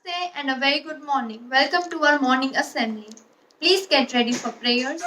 Namaste and a very good morning. Welcome to our morning assembly. Please get ready for prayers.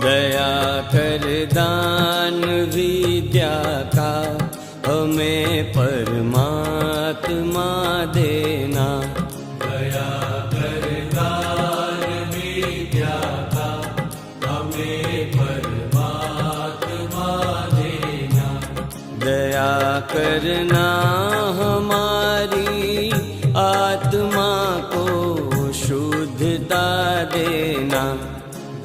दया कर दान विद्या का हमें परमात्मा देना। दया कर दान विद्या का हमें परमात्मा देना। दया करना हमारी आत्मा को शुद्धता देना।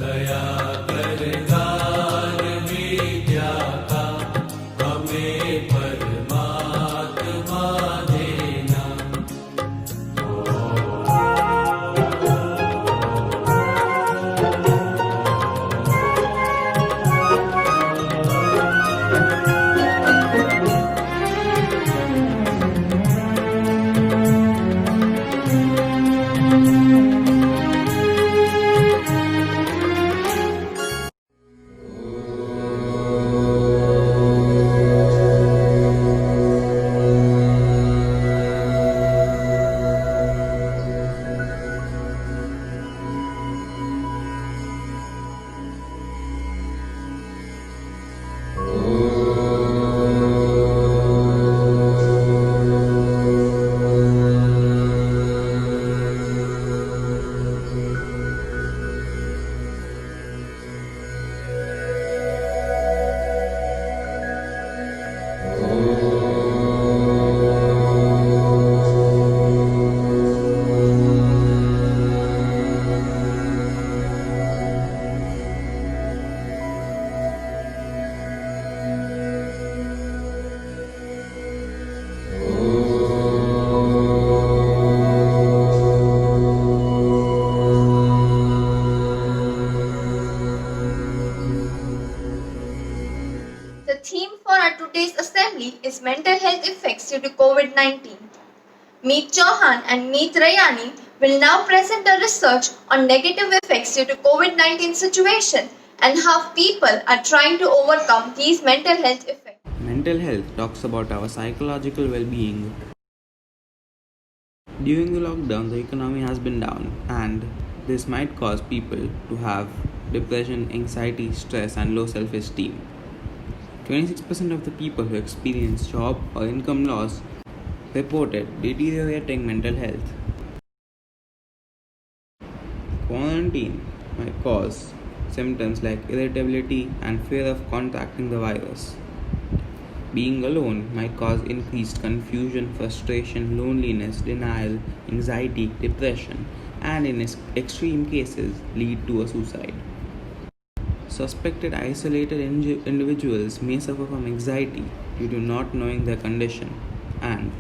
दया कर दान विद्या का हमें परमात्मा देना। The theme for our today's assembly is mental health effects due to COVID-19. Meet Chauhan and Meet Rayani will now present a research on negative effects due to COVID-19 situation and how people are trying to overcome these mental health effects. Mental health talks about our psychological well being. During the lockdown, the economy has been down, and this might cause people to have depression, anxiety, stress, and low self esteem. 26% of the people who experienced job or income loss reported deteriorating mental health. Quarantine might cause symptoms like irritability and fear of contracting the virus. Being alone might cause increased confusion, frustration, loneliness, denial, anxiety, depression, and in extreme cases, lead to a suicide. Suspected isolated individuals may suffer from anxiety due to not knowing their condition, and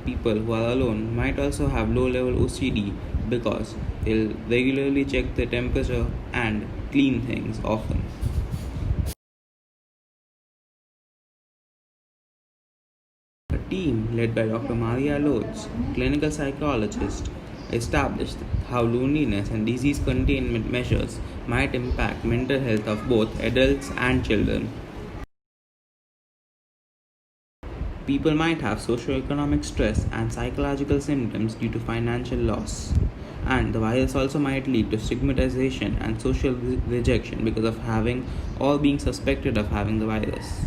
people who are alone might also have low level OCD because they'll regularly check their temperature and clean things often. A team led by Dr. Maria Lodes, clinical psychologist, established how loneliness and disease containment measures might impact mental health of both adults and children. People might have socioeconomic stress and psychological symptoms due to financial loss. And the virus also might lead to stigmatization and social rejection because of having or being suspected of having the virus.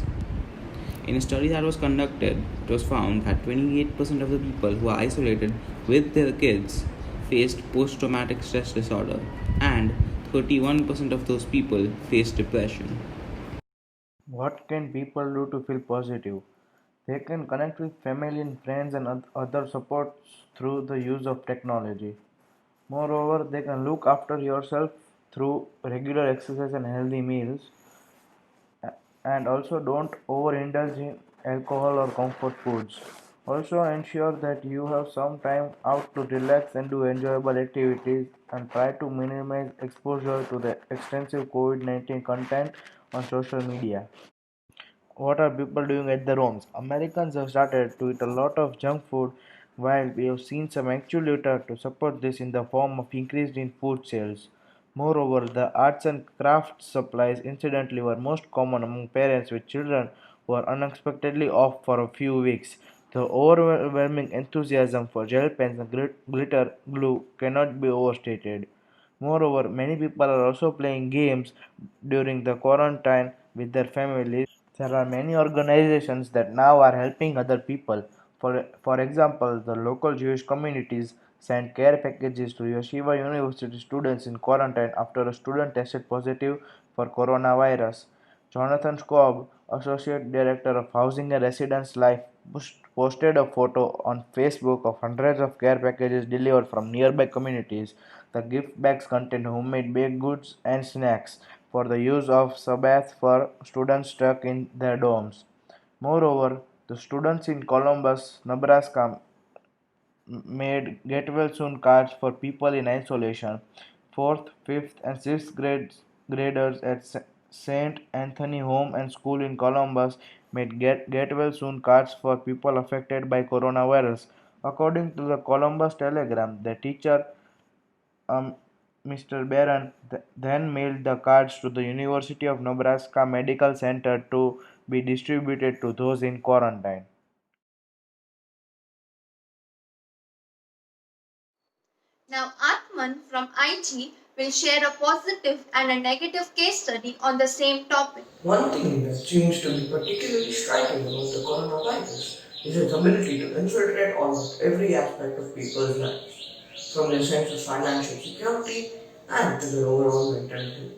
In a study that was conducted, it was found that 28% of the people who are isolated with their kids faced post traumatic stress disorder, and 31% of those people faced depression. What can people do to feel positive? They can connect with family and friends and other supports through the use of technology. Moreover, they can look after yourself through regular exercise and healthy meals, and also don't overindulge in alcohol, or comfort foods. Also, ensure that you have some time out to relax and do enjoyable activities, and try to minimize exposure to the extensive COVID 19 content on social media. What are people doing at their homes? Americans have started to eat a lot of junk food, while we have seen some actuator to support this in the form of increase in food sales. Moreover, the arts and crafts supplies incidentally were most common among parents with children who are unexpectedly off for a few weeks. The overwhelming enthusiasm for gel pens and glitter glue cannot be overstated. Moreover, many people are also playing games during the quarantine with their families. There are many organizations that now are helping other people. For example, the local Jewish communities sent care packages to Yeshiva University students in quarantine after a student tested positive for coronavirus. Jonathan Scobb, Associate Director of Housing and Residence Life, posted a photo on Facebook of hundreds of care packages delivered from nearby communities. The gift bags contain homemade baked goods and snacks for the use of Sabbath for students stuck in their dorms. Moreover, the students in Columbus, Nebraska made Get Well Soon cards for people in isolation. 4th, 5th, and 6th graders at St. Anthony Home and School in Columbus made Get Well Soon cards for people affected by coronavirus. According to the Columbus Telegram, the teacher, Mr. Barron, then mailed the cards to the University of Nebraska Medical Center to be distributed to those in quarantine. Now, Atman from IG will share a positive and a negative case study on the same topic. One thing that seems to be particularly striking about the coronavirus is its ability to infiltrate almost every aspect of people's lives, from their sense of financial security and to their overall mental health.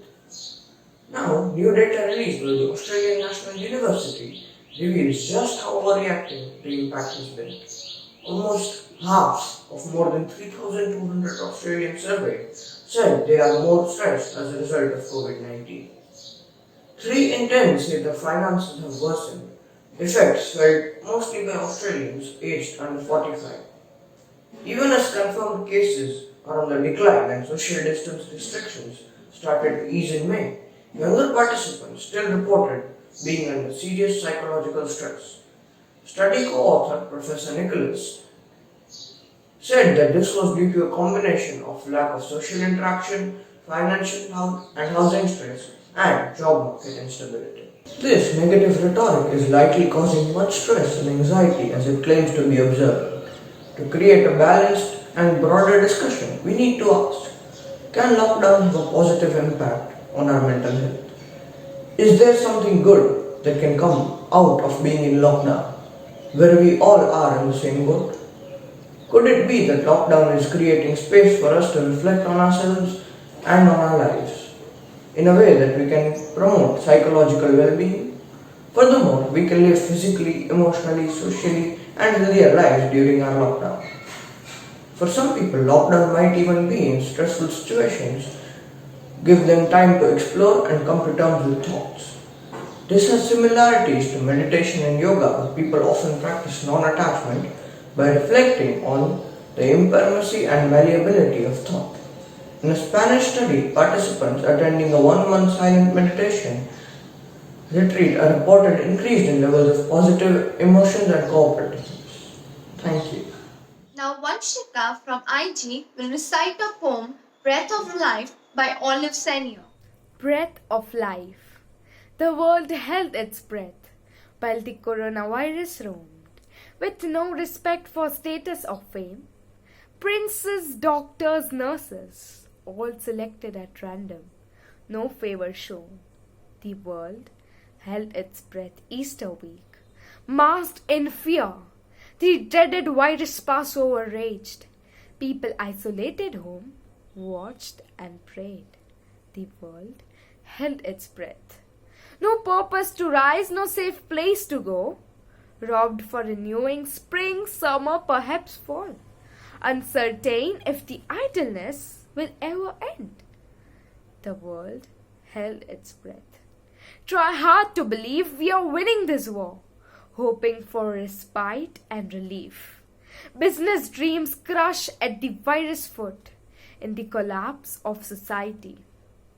Now, new data released by the Australian National University reveals just how overreactive the impact has been. Almost half of more than 3,200 Australians surveyed said they are more stressed as a result of COVID 19. 3 in 10 say their finances have worsened. Effects felt mostly by Australians aged under 45. Even as confirmed cases are on the decline and social distance restrictions started to ease in May, younger participants still reported being under serious psychological stress. Study co-author Professor Nicholas said that this was due to a combination of lack of social interaction, financial health and housing stress, and job market instability. This negative rhetoric is likely causing much stress and anxiety as it claims to be observed. To create a balanced and broader discussion, we need to ask, can lockdown have a positive impact on our mental health? Is there something good that can come out of being in lockdown, where we all are in the same boat? Could it be that lockdown is creating space for us to reflect on ourselves and on our lives in a way that we can promote psychological well-being? Furthermore, we can live physically, emotionally, socially, and healthier lives during our lockdown. For some people, lockdown might even be in stressful situations, give them time to explore and come to terms with thoughts. This has similarities to meditation and yoga, where people often practice non-attachment by reflecting on the impermanency and malleability of thought. In a Spanish study, participants attending a 1-month silent meditation retreat are reported increased in levels of positive emotions and cooperativeness. Thank you. Now, Vanshika from IG will recite a poem, Breath of Life by Olive Senior. Breath of life. The world held its breath while the coronavirus roamed, with no respect for status or fame. Princes, doctors, nurses, all selected at random, no favor shown. The world held its breath Easter week, masked in fear. The dreaded virus Passover raged. People isolated home, watched and prayed. The world held its breath. No purpose to rise, no safe place to go. Robbed for renewing spring, summer, perhaps fall. Uncertain if the idleness will ever end. The world held its breath. Try hard to believe we are winning this war. hoping for respite and relief. Business dreams crush at the virus foot in the collapse of society.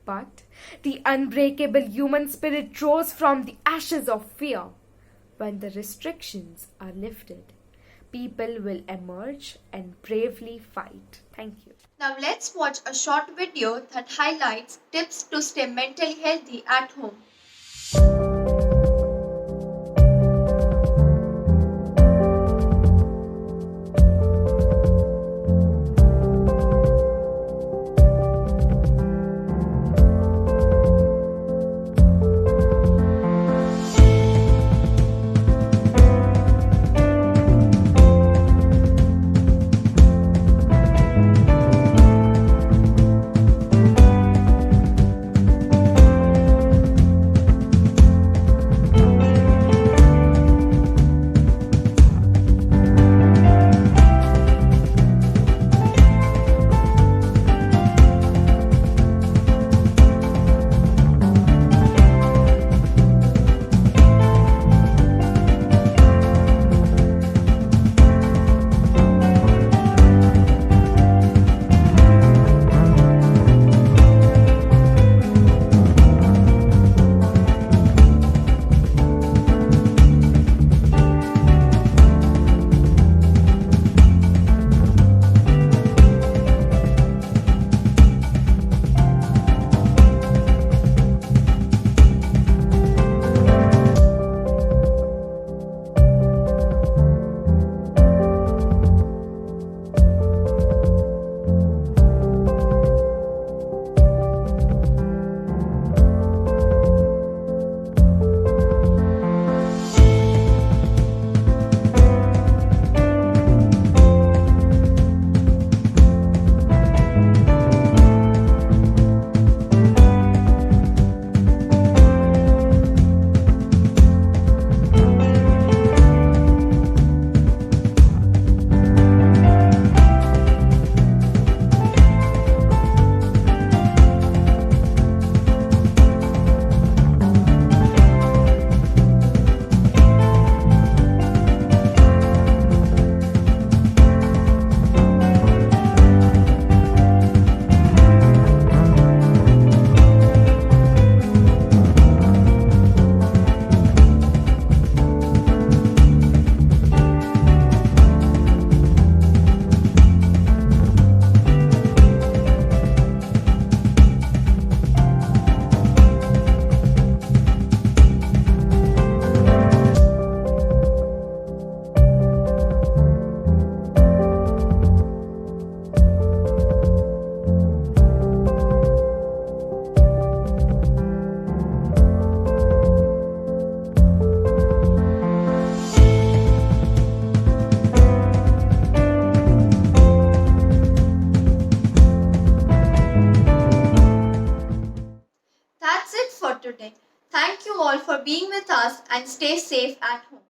But the unbreakable human spirit rose from the ashes of fear. When the restrictions are lifted, people will emerge and bravely fight. Thank you. Now let's watch a short video that highlights tips to stay mentally healthy at home. That's it for today. Thank you all for being with us and stay safe at home.